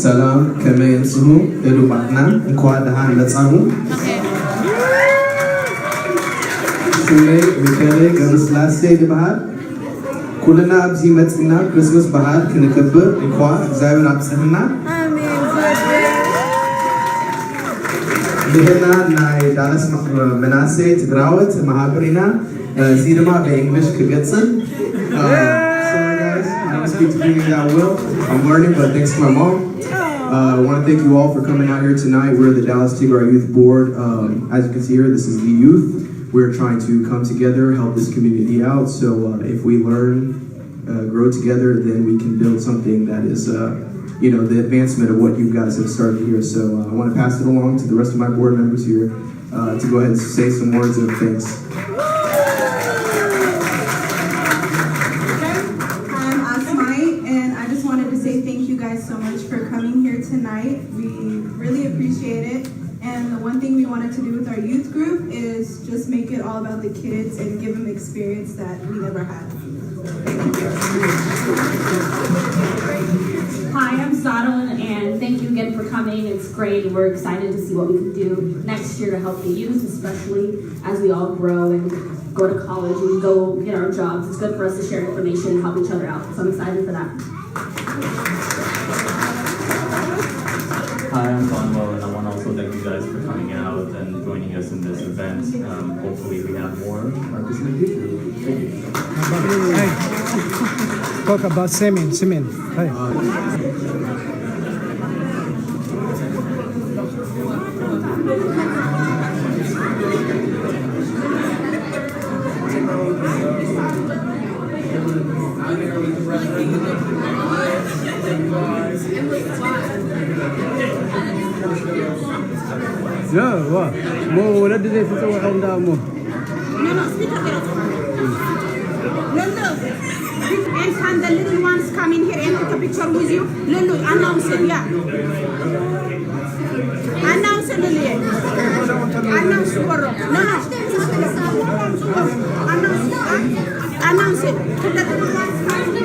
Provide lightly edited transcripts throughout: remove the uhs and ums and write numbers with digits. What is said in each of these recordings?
ሰላም ከመይ ንጽሁ ኢሉ ባዕትና እንኳን ደሃን መጻሙ ስመይ ሚካኤል ገብረስላሴ ይበሃል ኩልና ኣብዚ መጽና ክርስማስ በዓል ክንክብር እንኳን እግዚአብሔር አብጽሕና ብህና ናይ ዳለስ መናሴ ትግራወት ማሕበሪና እዚ ድማ በእንግሊሽ ክገጽል speak to me that well. I'm learning, but thanks to my mom. I want to thank you all for coming out here tonight. We're the Dallas Tegaru Youth Board. As you can see here, this is the youth. We're trying to come together, help this community out. So if we learn, grow together, then we can build something that is, the advancement of what you guys have started here. So I want to pass it along to the rest of my board members here to go ahead and say some words of thanks. So much for coming here tonight. We really appreciate it. And the one thing we wanted to do with our youth group is just make it all about the kids and give them experience that we never had. Hi, I'm Zadon, and thank you again for coming. It's great. We're excited to see what we can do next year to help the youth, especially as we all grow and go to college and go get our jobs. It's good for us to share information and help each other out. So I'm excited for that. Hi, I'm Conwell, and I want to also thank you guys for coming out and joining us in this event. Hopefully we have more like this in the future. Thank you. Hey, talk about semen. Hey. لا وا مو ولد زي تسوي عند امه Lulu, and can the little ones come in here and take a picture with you? Lulu, announce it, yeah. Announce it, Lulu. Announce it. No. Announce it. The little ones come in here.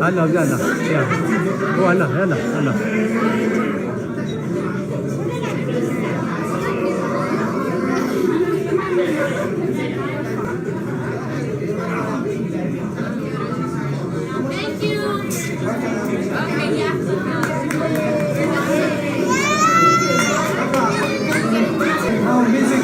هلا يلا يلا Thank you. Okay, yeah. Oh, music.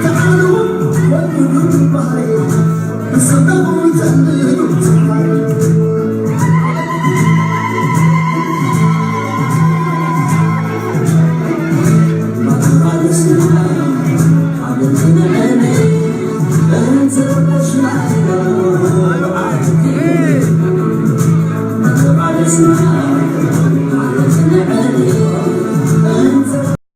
تعالوا